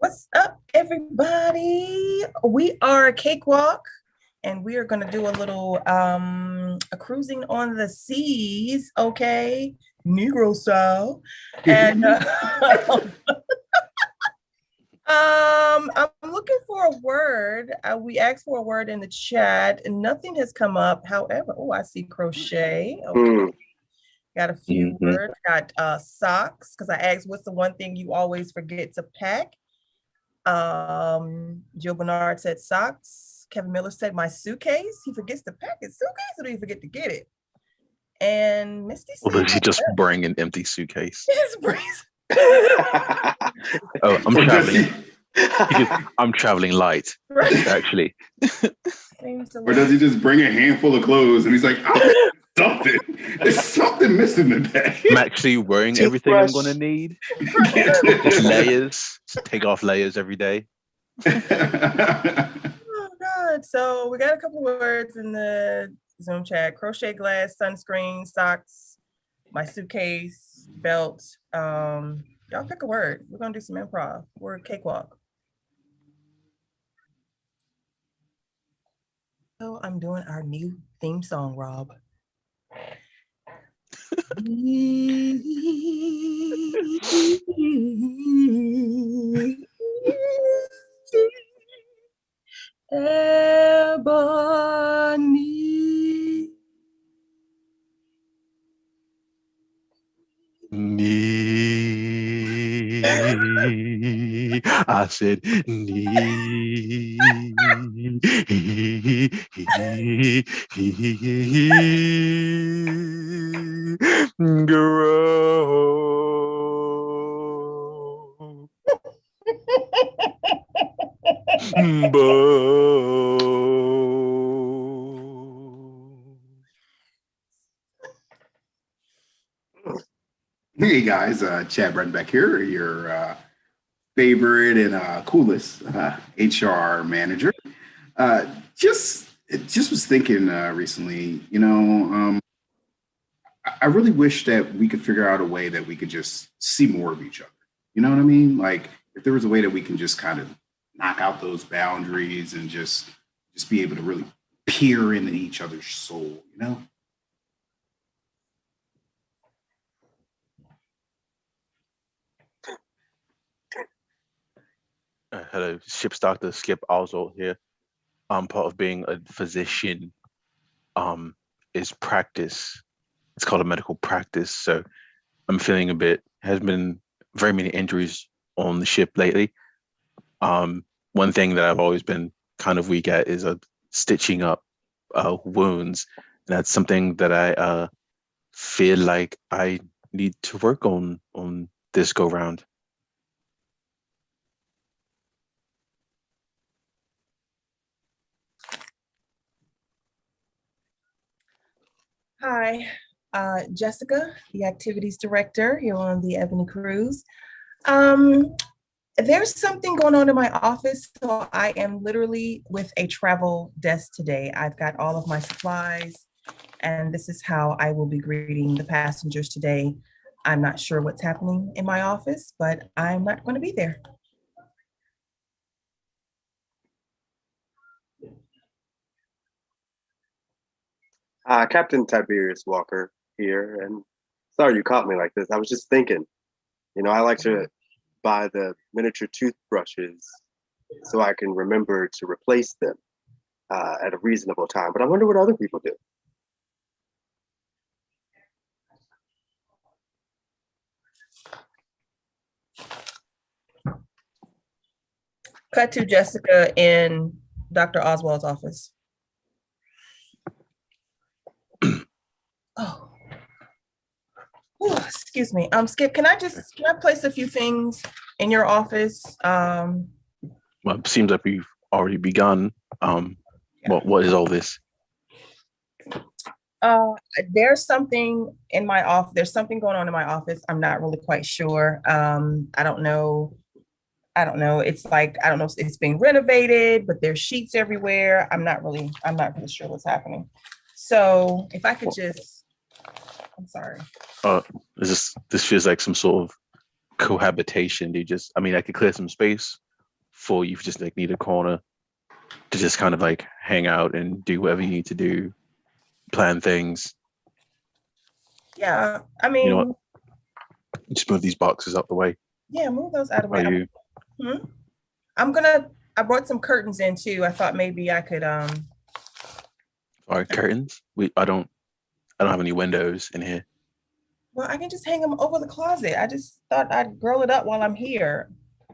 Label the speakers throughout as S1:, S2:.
S1: What's up, everybody? We are Cakewalk, and we are going to do a little a cruising on the seas, okay, Negro style. And I'm looking for a word. We asked for a word in the chat, and nothing has come up. However, oh, I see crochet. Okay, got a few words. Got socks because I asked, "What's the one thing you always forget to pack?" Joe Bernard said socks. Kevin Miller said my suitcase. He forgets to pack his suitcase, or do he forget to get it? And Misty
S2: Or
S1: said,
S2: does he just bring an empty suitcase?
S1: his brains.
S2: Oh, I'm
S3: Or does
S2: traveling. I'm traveling light,
S1: Right.
S2: actually.
S3: Or does he just bring a handful of clothes and he's like, I'm missing something. There's something missing today.
S2: I'm actually wearing everything I'm going to need. Just layers. Just take off layers every day.
S1: Oh, God. So we got a couple of words in the Zoom chat. Crochet glass, sunscreen, socks, my suitcase, belt. Y'all pick a word. We're going to do some improv. We're a cakewalk. So I'm doing our new theme song, Rob. Ebony.
S2: I said, grow.
S3: Hey guys, Chad Bredenbeck here, your favorite and coolest HR manager. Uh, just was thinking recently, I really wish that we could figure out a way that we could just see more of each other. You know what I mean? Like if there was a way that we can just kind of knock out those boundaries and just be able to really peer into each other's soul, you know?
S2: Hello, ship's doctor Skip Oswald here. Part of being a physician is practice. It's called a medical practice. So I'm feeling a bit, has been very many injuries on the ship lately. One thing that I've always been kind of weak at is stitching up wounds. And that's something that I feel like I need to work on this go round.
S1: Hi, Jessica, the activities director here on the Ebony Cruise. There's something going on in my office, so I am literally with a travel desk today. I've got all of my supplies, and this is how I will be greeting the passengers today. I'm not sure what's happening in my office, but I'm not going to be there.
S4: Captain Tiberius Walker here, and sorry you caught me like this. I was just thinking, I like to buy the miniature toothbrushes so I can remember to replace them at a reasonable time. But I wonder what other people do.
S1: Cut to Jessica in Dr. Oswald's office. Oh. Ooh, excuse me. Skip, can I place a few things in your office?
S2: Well, it seems like we've already begun. What is all this?
S1: There's something in my office. There's something going on in my office. I'm not really quite sure. I don't know. It's like, I don't know if it's being renovated, but there's sheets everywhere. I'm not really sure what's happening. So if I could I'm sorry.
S2: This feels like some sort of cohabitation. I could clear some space for you just like need a corner to just kind of like hang out and do whatever you need to do, plan things.
S1: Yeah, I
S2: You know
S1: mean,
S2: what? Just move these boxes out the way.
S1: yeah, move those out of the
S2: Are
S1: way.
S2: you?
S1: I brought some curtains in too. I thought maybe I could
S2: Sorry, curtains. I don't have any windows in here.
S1: well, I can just hang them over the closet. I just thought I'd grow it up while I'm here.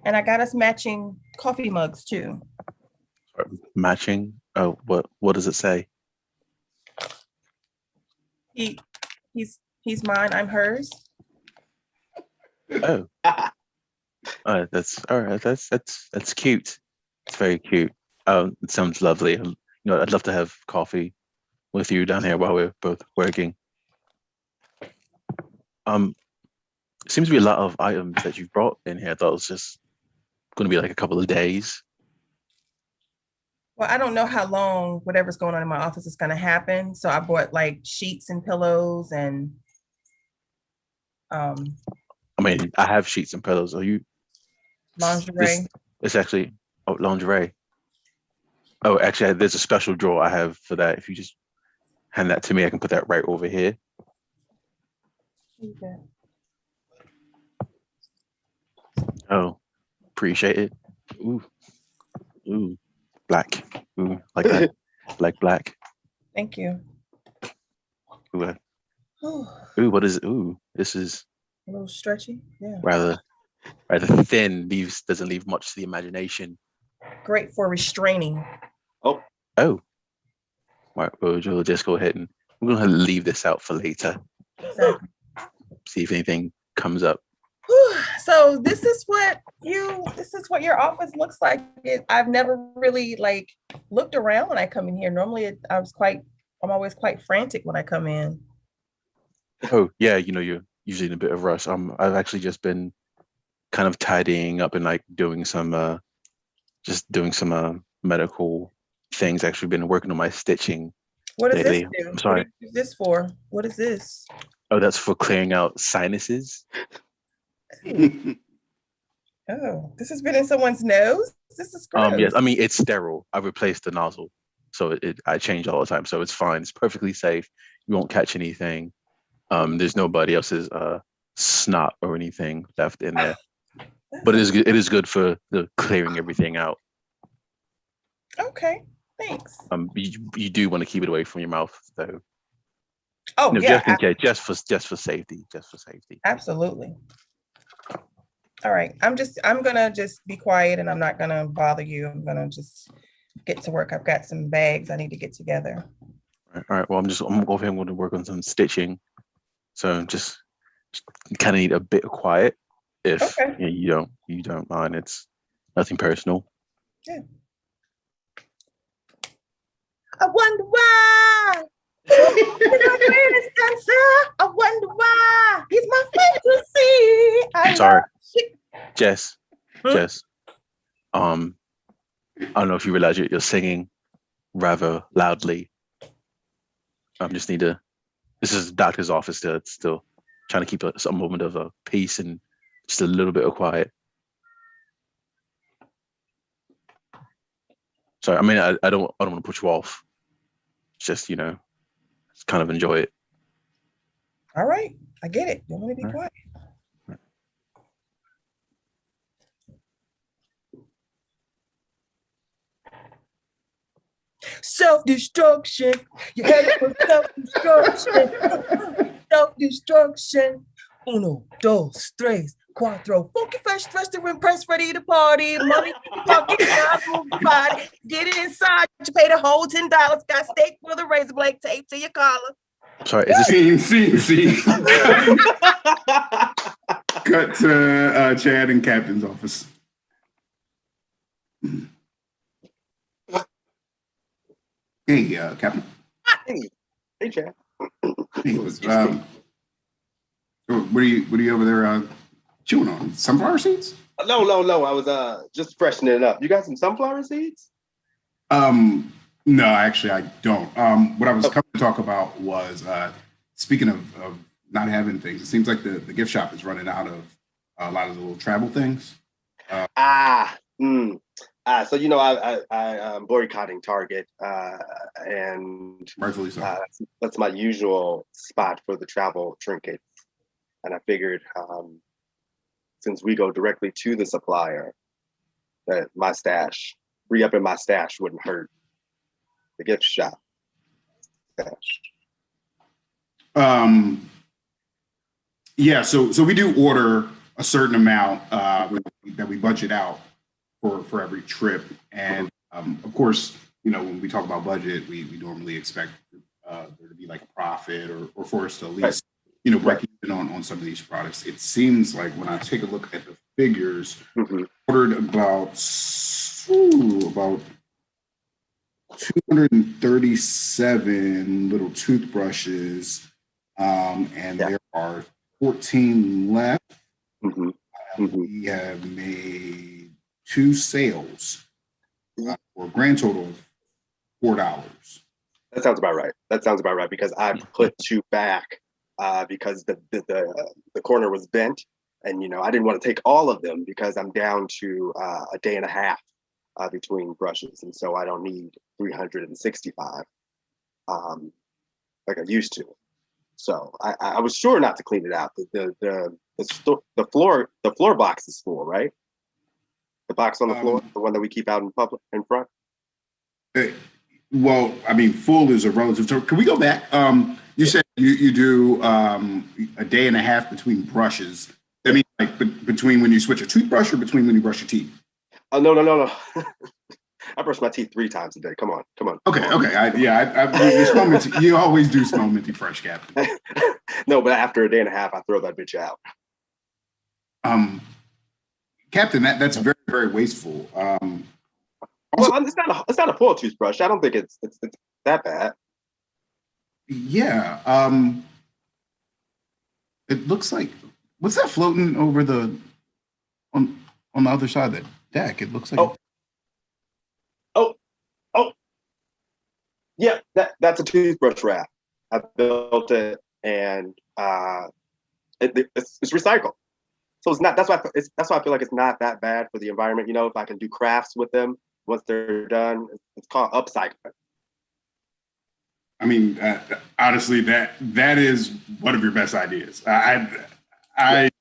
S1: And I got us matching coffee mugs too.
S2: Matching. Oh, what does it say?
S1: He's mine, I'm hers.
S2: Oh, that's all right. That's cute. It's very cute. It sounds lovely. You know, I'd love to have coffee with you down here while we're both working. Seems to be a lot of items that you've brought in here. I thought it was just going to be like a couple of days.
S1: Well, I don't know how long whatever's going on in my office is going to happen. So I bought like sheets and pillows and
S2: I mean, I have sheets and pillows. Are you?
S1: lingerie.
S2: It's actually lingerie. Oh, actually, there's a special drawer I have for that. If you just hand that to me, I can put that right over here.
S1: Okay.
S2: Oh, appreciate it. Ooh, ooh, black. Ooh, like that. Like black.
S1: Thank you.
S2: Ooh,
S1: A
S2: ooh, what is it? Ooh, this is
S1: little stretchy. Yeah.
S2: rather thin. Doesn't leave much to the imagination.
S1: Great for restraining.
S2: Oh, right. We'll just go ahead and we're gonna leave this out for later.
S1: Exactly.
S2: See if anything comes up.
S1: So this is what your office looks like. I've never really like looked around when I come in here. Normally I'm always quite frantic when I come in.
S2: Oh yeah, you know you're usually in a bit of rush. I've actually just been kind of tidying up and like doing some medical things. Actually been working on my stitching
S1: What does this
S2: lately.
S1: do?
S2: I'm sorry.
S1: What do you use this for? What is this?
S2: Oh, that's for clearing out sinuses.
S1: Oh, this has been in someone's nose? This is gross.
S2: Yes, I mean it's sterile. I replaced the nozzle, so I change all the time, so it's fine. It's perfectly safe. You won't catch anything. There's nobody else's snot or anything left in there. But it is good for the clearing everything out.
S1: Okay, thanks.
S2: You do want to keep it away from your mouth though.
S1: Oh
S2: No,
S1: yeah,
S2: just in case, just for safety,
S1: absolutely. All right, I'm gonna just be quiet and I'm not gonna bother you. I'm gonna just get to work. I've got some bags I need to get together.
S2: All right. Well, I'm gonna go over here. I'm going to work on some stitching. So just kind of need a bit of quiet. If
S1: Okay.
S2: you don't mind, it's nothing personal.
S1: Yeah. I wonder why. The greatest dancer. I wonder why. He's my fantasy.
S2: I'm sorry,
S1: shit.
S2: Jess.
S1: Hmm?
S2: Jess. I don't know if you realize you're singing rather loudly. Just need to. This is the doctor's office still. It's still trying to keep some moment of peace and just a little bit of quiet. Sorry, I mean I don't want to put you off. It's just just kind of enjoy it.
S1: All right, I get it. You want me to be
S2: All right.
S1: quiet? Self-destruction. You headed for self-destruction. Self-destruction. Uno, dos, tres, cuatro. Funky fresh, dressed to impress, ready to party. Money, pocket, move the body. Get it inside. You pay the whole $10. Got steak with a razor blade taped to your collar.
S2: Sorry, is this
S3: See. Cut to Chad and Captain's office. Hey, Captain.
S4: Hey, Chad.
S3: Hey, what are you over there chewing on? Sunflower seeds?
S4: No. I was just freshening it up. You got some sunflower seeds?
S3: No, actually, I don't. What I was coming to talk about was speaking of not having things. It seems like the gift shop is running out of a lot of the little travel things.
S4: So you know, I'm boycotting Target, and
S3: Rightfully so.
S4: that's my usual spot for the travel trinkets. And I figured, since we go directly to the supplier, that my stash, re-upping my stash wouldn't hurt. The gift shop stash.
S3: Yeah, so we do order a certain amount that we budget out for every trip, and of course, you know, when we talk about budget, we normally expect there to be like a profit or for us to at least you know break even on some of these products. It seems like when I take a look at the figures, ordered about 237 little toothbrushes, and there are 14 left. We have made 2 sales for a grand total of $4.
S4: That sounds about right. That sounds about right because I put 2 back because the corner was bent, and you know I didn't want to take all of them because I'm down to a day and a half between brushes, and so I don't need 365 like I used to. So I was sure not to clean it out. The floor box is full, right? The box on the floor, the one that we keep out in public in front.
S3: Well, I mean, full is a relative term. Can we go back? You said you do a day and a half between brushes. I mean, like between when you switch a toothbrush or between when you brush your teeth?
S4: Oh no. I brush my teeth 3 times a day. Come on.
S3: Okay. You always do smell minty fresh, Captain.
S4: No, but after a day and a half, I throw that bitch out.
S3: Captain, that's very, very wasteful.
S4: Well, it's not a full toothbrush. I don't think it's that bad.
S3: Yeah. It looks like what's that floating over on the other side of the deck? It looks like
S4: Oh, yeah, that's a toothbrush wrap. I built it, and it's recycled. So it's not. That's why I feel like it's not that bad for the environment. You know, if I can do crafts with them once they're done, it's called upcycling.
S3: I mean, honestly, that is one of your best ideas. I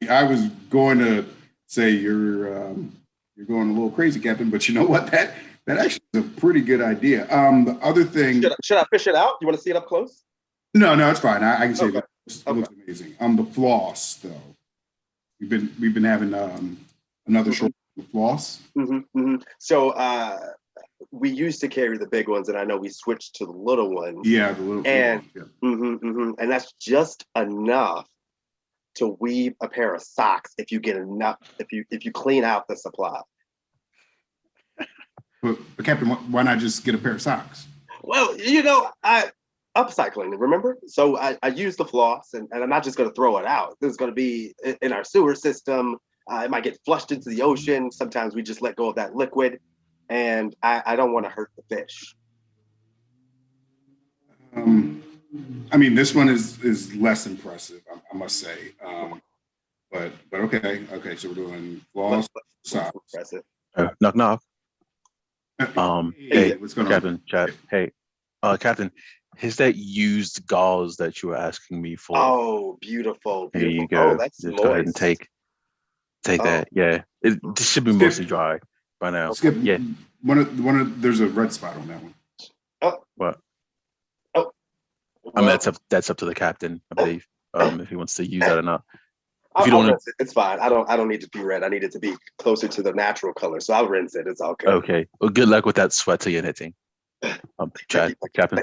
S3: was going to say you're going a little crazy, Captain, but you know what? That actually is a pretty good idea. The other thing,
S4: should I fish it out? You want to see it up close?
S3: No, it's fine. I can say
S4: Okay.
S3: It looks amazing. The floss though, we've been having another short floss.
S4: So we used to carry the big ones, and I know we switched to the little ones.
S3: Yeah, the little
S4: and
S3: ones, yeah.
S4: And that's just enough to weave a pair of socks if you get enough. If you clean out the supply.
S3: But Captain, why not just get a pair of socks?
S4: Well, you know, upcycling, remember? So I use the floss, and I'm not just going to throw it out. This is going to be in our sewer system. It might get flushed into the ocean. Sometimes we just let go of that liquid, and I don't want to hurt the fish.
S3: I mean, this one is less impressive, I must say. But okay. So we're doing floss, socks.
S4: Impressive.
S2: Knock knock. Hey,
S3: what's going
S2: Captain, chat. Hey, Captain, is that used gauze that you were asking me for?
S4: Oh, beautiful.
S2: Here you go.
S4: Oh, that's
S2: just go ahead and take that. Yeah, this should be mostly dry by now.
S3: Skip.
S2: Yeah.
S3: One of there's a red spot on that one.
S2: What?
S4: Well,
S2: I mean, that's up to the captain, I believe, if he wants to use that or not. If you
S4: I'll
S2: don't,
S4: rinse it. It's fine. I don't need it to be red. I need it to be closer to the natural color. So I'll rinse it. It's okay.
S2: Okay. Well, good luck with that sweater you're knitting. Chad, Captain.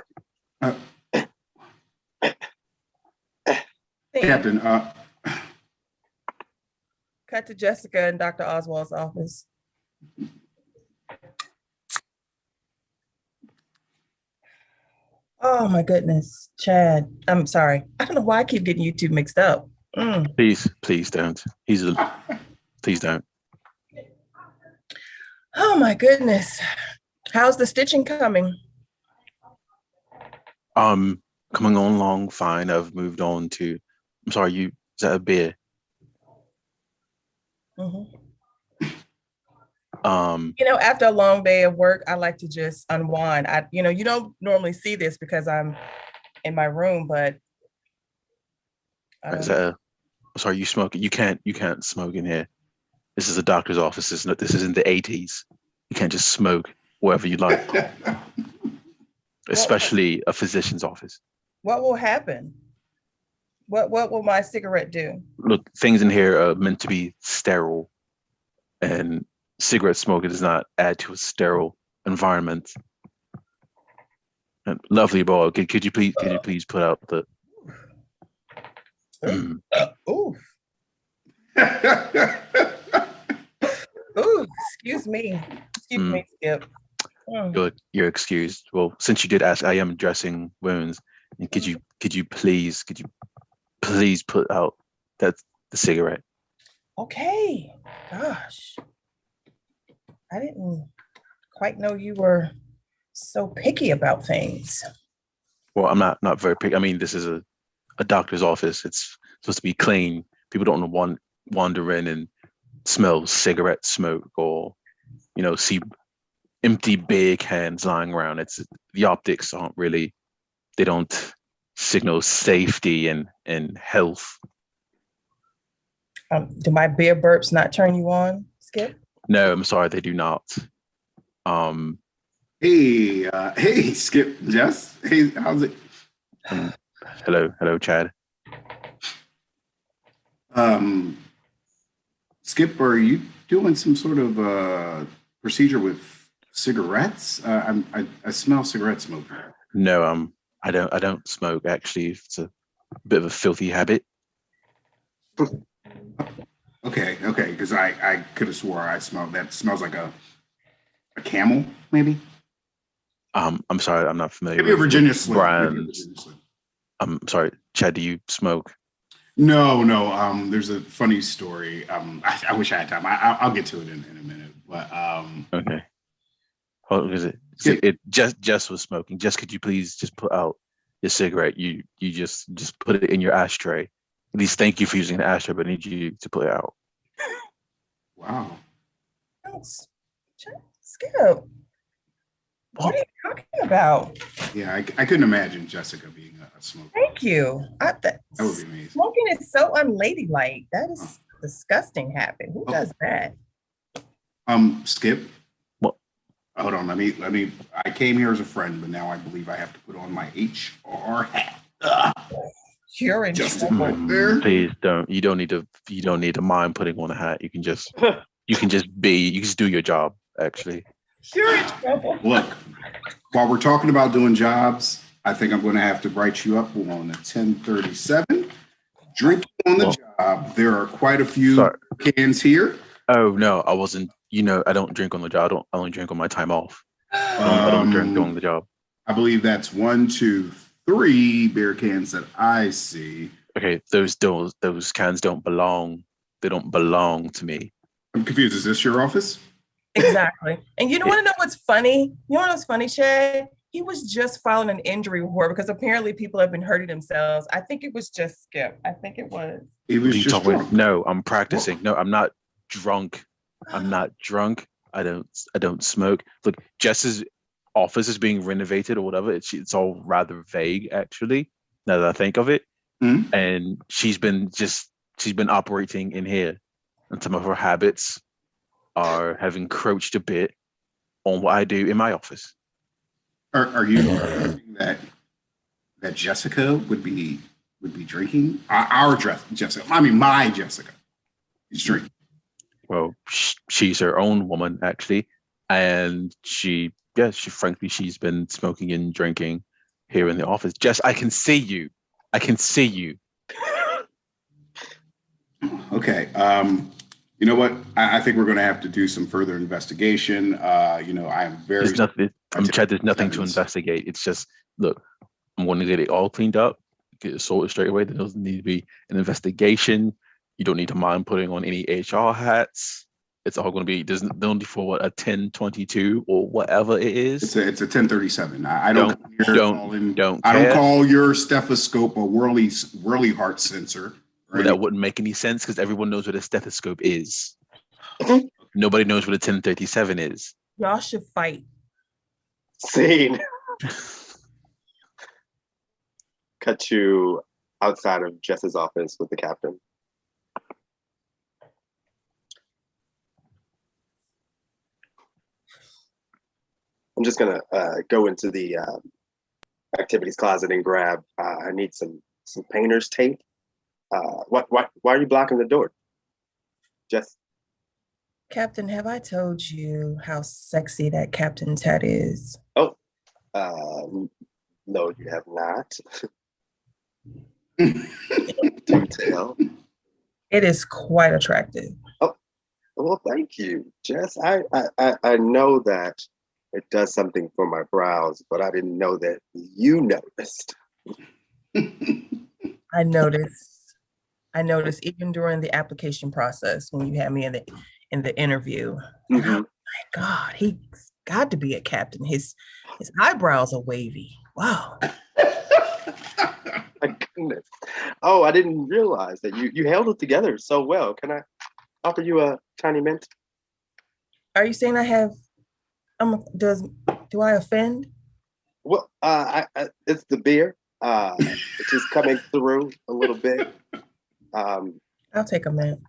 S3: Captain,
S1: Cut to Jessica in Dr. Oswald's office. Oh my goodness, Chad. I'm sorry. I don't know why I keep getting you two mixed up.
S2: Please don't. Please don't.
S1: Oh my goodness. How's the stitching coming?
S2: Coming on along fine. I've moved on to, I'm sorry, is that a beer?
S1: Mm-hmm. After a long day of work, I like to just unwind. You don't normally see this because I'm in my room, but
S2: Is that sorry, you smoke? You can't smoke in here. This is a doctor's office. This is in the 80s. You can't just smoke wherever you like, especially a physician's office.
S1: what will happen? What will my cigarette do?
S2: Look, things in here are meant to be sterile, and cigarette smoking does not add to a sterile environment. And lovely boy, could you please put out the
S1: Ooh, excuse me. Excuse me, Skip.
S2: Good, you're excused. Well, since you did ask, I am addressing wounds. And could you please put out the cigarette?
S1: Okay. Gosh. I didn't quite know you were so picky about things.
S2: Well, I'm not very picky. I mean, this is a doctor's office. It's supposed to be clean. People don't want wander in and smell cigarette smoke or see empty beer cans lying around. It's the optics they don't signal safety and health.
S1: Do my beer burps not turn you on, Skip?
S2: No, I'm sorry, they do not.
S3: Hey, Skip, Jess. Hey, how's it?
S2: Hello, Chad.
S3: Skip, are you doing some sort of procedure with cigarettes? I smell cigarette smoke.
S2: No, I don't smoke. Actually, it's a bit of a filthy habit.
S3: Okay, because I could have swore I smelled that. Smells like a Camel, maybe.
S2: I'm sorry, I'm not familiar
S3: Maybe a
S2: with
S3: Virginia Slim.
S2: brands. I'm sorry, Chad. Do you smoke?
S3: No. There's a funny story. I wish I had time. I'll get to it in a minute. But
S2: Okay. What is it? It just was smoking. Just could you please just put out your cigarette? You just put it in your ashtray. At least thank you for using the ashtray, but I need you to put it out.
S3: Wow.
S1: Skip. What are you talking about?
S3: Yeah, I couldn't imagine Jessica being a smoker.
S1: Thank you.
S3: That would be amazing.
S1: Smoking is so unladylike. That is a disgusting habit. Who does that?
S3: Skip.
S2: What?
S3: Hold on. Let me. I came here as a friend, but now I believe I have to put on my HR hat.
S1: You're in
S3: Justin
S1: trouble.
S3: right there.
S2: Please don't. You don't need to mind putting on a hat. You can just do your job. Actually,
S1: You're in trouble.
S3: Look, while we're talking about doing jobs, I think I'm going to have to write you up on a 1037. Drinking on the job. There are quite a few cans here.
S2: Oh no, I wasn't. I don't drink on the job. I only drink on my time off. I don't drink during the job.
S3: I believe that's 1, 2, 3 beer cans that I see.
S2: Okay, those cans don't belong. They don't belong to me.
S3: I'm confused. Is this your office?
S1: Exactly. And you want to know what's funny? You want to know what's funny, Chad? He was just filing an injury report because apparently people have been hurting themselves. I think it was just Skip. I think it was.
S3: He was just drunk.
S2: No, I'm practicing. No, I'm not drunk. I'm not drunk. I don't smoke. Look, Jess's office is being renovated or whatever. It's all rather vague, actually, now that I think of it.
S3: Mm-hmm.
S2: And she's been operating in here, and some of her habits have encroached a bit on what I do in my office.
S3: Are you thinking that Jessica would be drinking? Our Jessica. I mean, my Jessica is drinking.
S2: Well, she's her own woman, actually, and she's been smoking and drinking here in the office. Jess, I can see you.
S3: Okay. You know what? I think we're going to have to do some further investigation. I am very.
S2: Chad, there's nothing to investigate. It's just, look, I'm going to get it all cleaned up, get it sorted straight away. There doesn't need to be an investigation. You don't need to mind putting on any HR hats. It's all going to be, there's no need for what, a 1022 or whatever it is.
S3: It's a 1037. I don't
S2: call
S3: your stethoscope a whirly heart sensor.
S2: Well, that wouldn't make any sense because everyone knows what a stethoscope is.
S3: Okay.
S2: Nobody knows what a 1037 is.
S1: Y'all should fight.
S4: Scene. Cut to outside of Jess's office with the captain. I'm just gonna go into the activities closet and grab. I need some painter's tape. Why are you blocking the door, Jess?
S1: Captain, have I told you how sexy that captain's hat is?
S4: Oh, no, you have not. Do tell.
S1: It is quite attractive.
S4: Oh, well, thank you, Jess. I know that it does something for my brows, but I didn't know that you noticed.
S1: I noticed even during the application process when you had me in the interview.
S4: Mm-hmm.
S1: Oh my God, he's got to be a captain. His eyebrows are wavy. Wow.
S4: My goodness. Oh, I didn't realize that you held it together so well. Can I offer you a tiny mint?
S1: Are you saying I have? Do I offend?
S4: Well, it's the beer. It's just coming through a little bit.
S1: I'll take a mint.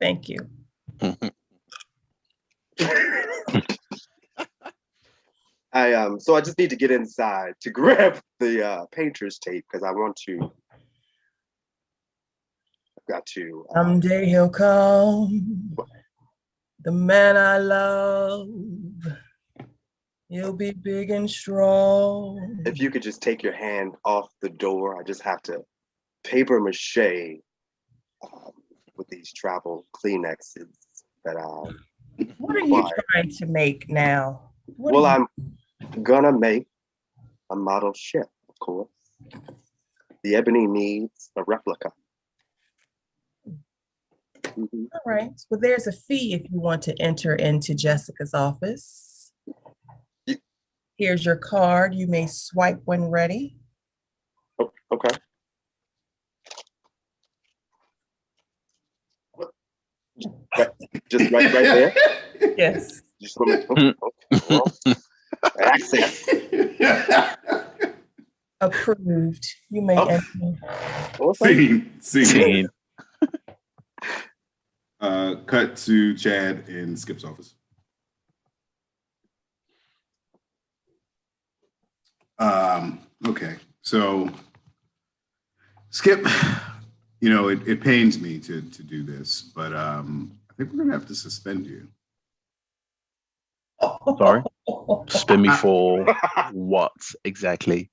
S1: Thank you.
S4: So I just need to get inside to grab the painter's tape because I want to. I've got to.
S1: Someday he'll come, the man I love. He'll be big and strong.
S4: If you could just take your hand off the door, I just have to paper mache with these travel Kleenexes that
S1: What are you trying to make now?
S4: I'm gonna make a model ship, of course. The Ebony needs a replica. Mm-hmm.
S1: All right. Well, there's a fee if you want to enter into Jessica's office. Here's your card. You may swipe when ready.
S4: Oh, okay. Just right there?
S1: Yes.
S4: Just want to, access.
S1: Approved. You may enter.
S3: Scene. Cut to Chad in Skip's office. Okay, so Skip, it pains me to do this, but I think we're gonna have to suspend you.
S2: Sorry? Suspend me for what exactly?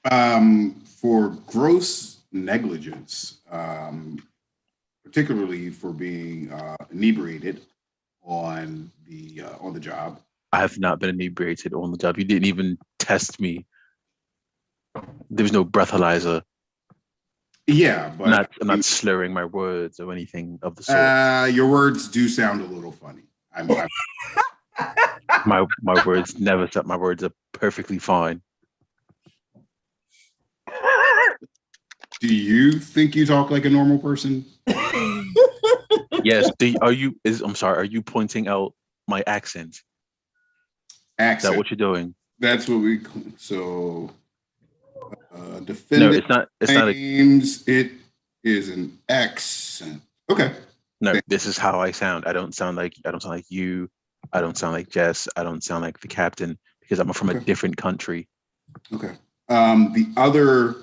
S3: For gross negligence, particularly for being inebriated on the job.
S2: I have not been inebriated on the job. You didn't even test me. There was no breathalyzer.
S3: Yeah, but
S2: I'm not slurring my words or anything of the sort.
S3: Your words do sound a little funny.
S2: My words never. My words are perfectly fine.
S3: Do you think you talk like a normal person?
S2: Yes. I'm sorry. Are you pointing out my accent? Is that what you're doing?
S3: That's what we. So, defendant.
S2: No, it's not. It's
S3: claims it is an accent. Okay.
S2: No, this is how I sound. I don't sound like you. I don't sound like Jess. I don't sound like the captain because I'm from a different country.
S3: Okay. The other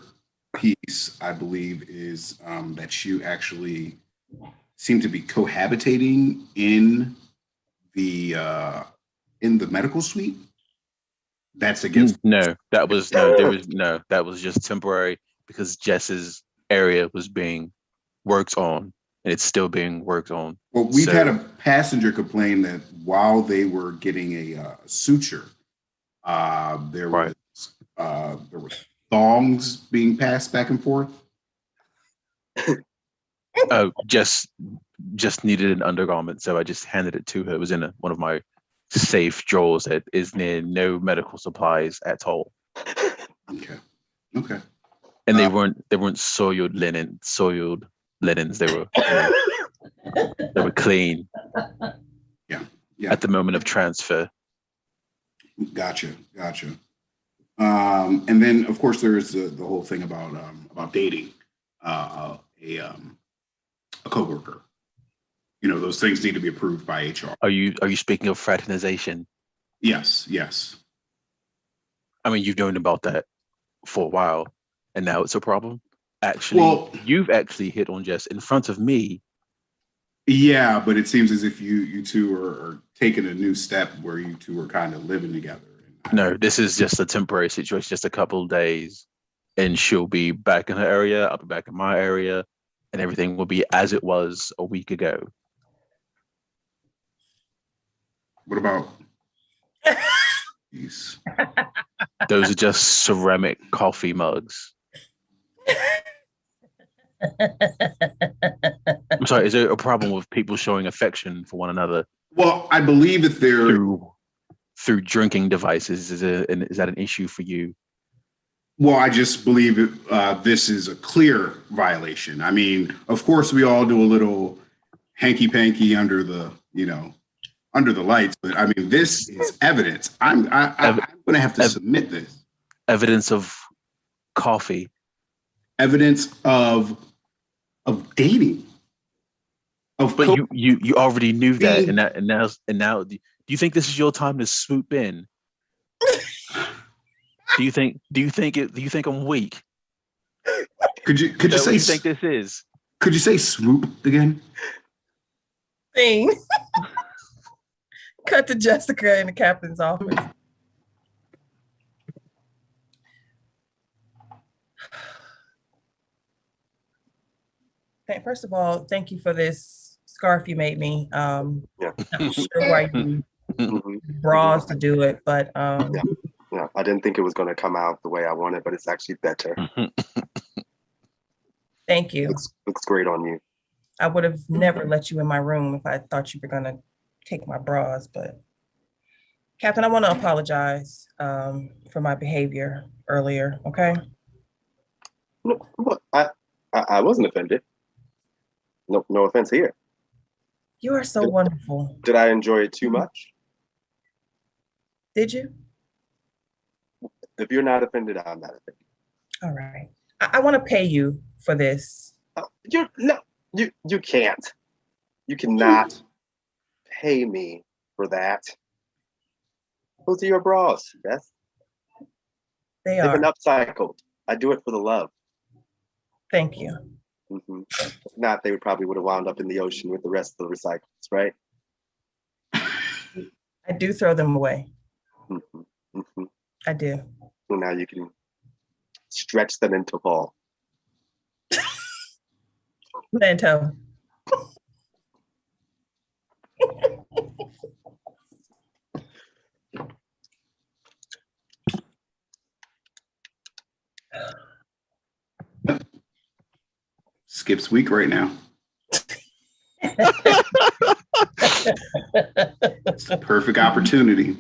S3: piece, I believe, is that you actually seem to be cohabitating in the medical suite. That's against.
S2: No, that was that was just temporary because Jess's area was being worked on and it's still being worked on.
S3: Well, we've had a passenger complain that while they were getting a suture, there was thongs being passed back and forth.
S2: Oh, just needed an undergarment, so I just handed it to her. It was in one of my safe drawers that is near no medical supplies at all.
S3: Okay.
S2: And they weren't soiled linen, soiled linens. They were they were clean.
S3: Yeah.
S2: At the moment of transfer.
S3: Gotcha. And then, of course, there is the whole thing about dating a coworker. You know, those things need to be approved by HR.
S2: Are you speaking of fraternization?
S3: Yes.
S2: I mean, you've known about that for a while, and now it's a problem. Actually,
S3: Well,
S2: you've actually hit on just in front of me.
S3: yeah, but it seems as if you two are taking a new step where you two are kind of living together.
S2: No, this is just a temporary situation, just a couple of days, and she'll be back in her area. I'll be back in my area, and everything will be as it was a week ago.
S3: What about these?
S2: Those are just ceramic coffee mugs. I'm sorry, is there a problem with people showing affection for one another?
S3: Well, I believe that they're
S2: through drinking devices. Is that an issue for you?
S3: Well, I just believe this is a clear violation. I mean, of course, we all do a little hanky panky under the lights, but I mean, this is evidence. I'm going to have to submit this.
S2: Evidence of coffee.
S3: Evidence of dating.
S2: But you already knew that, and now do you think this is your time to swoop in? Do you think I'm weak?
S3: Could you say?
S2: What do you think this is?
S3: Could you say swoop again?
S1: Thing. Cut to Jessica in the captain's office. First of all, thank you for this scarf you made me.
S4: Yeah.
S1: Not sure why you bras to do it, but
S4: yeah, I didn't think it was going to come out the way I wanted, but it's actually better.
S1: Thank you.
S4: Looks great on you.
S1: I would have never let you in my room if I thought you were going to take my bras, but Captain, I want to apologize for my behavior earlier, okay?
S4: No, I wasn't offended. No offense here.
S1: You are so wonderful.
S4: Did I enjoy it too much?
S1: Did you?
S4: If you're not offended, I'm not offended.
S1: All right. I want to pay you for this.
S4: You can't. You cannot pay me for that. Those are your bras, Beth.
S1: They've
S4: been upcycled. I do it for the love.
S1: Thank you.
S4: Mm-hmm. If not, they probably would have wound up in the ocean with the rest of the recycles, right?
S1: I do throw them away.
S4: Mm-hmm. Mm-hmm.
S1: I do.
S4: So now you can stretch them into fall.
S1: Lanto.
S3: Skip's week right now. It's the perfect opportunity.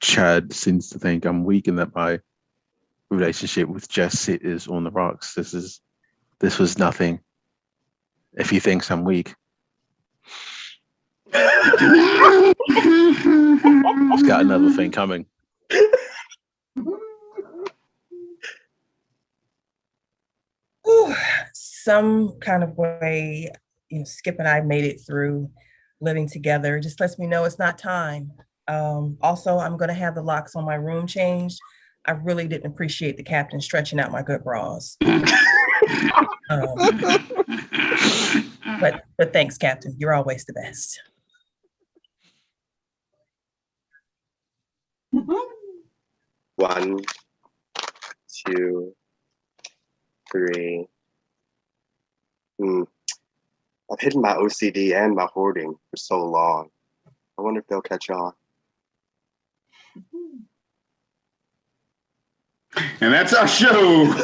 S2: Chad seems to think I'm weak and that my relationship with Jess is on the rocks. This was nothing. If he thinks I'm weak, he's got another thing coming.
S1: Ooh, some kind of way, Skip and I made it through living together. It just lets me know it's not time. Also, I'm going to have the locks on my room changed. I really didn't appreciate the captain stretching out my good bras. But thanks, Captain. You're always the best.
S4: One, two, three. I've hidden my OCD and my hoarding for so long. I wonder if they'll catch on.
S3: And that's our show.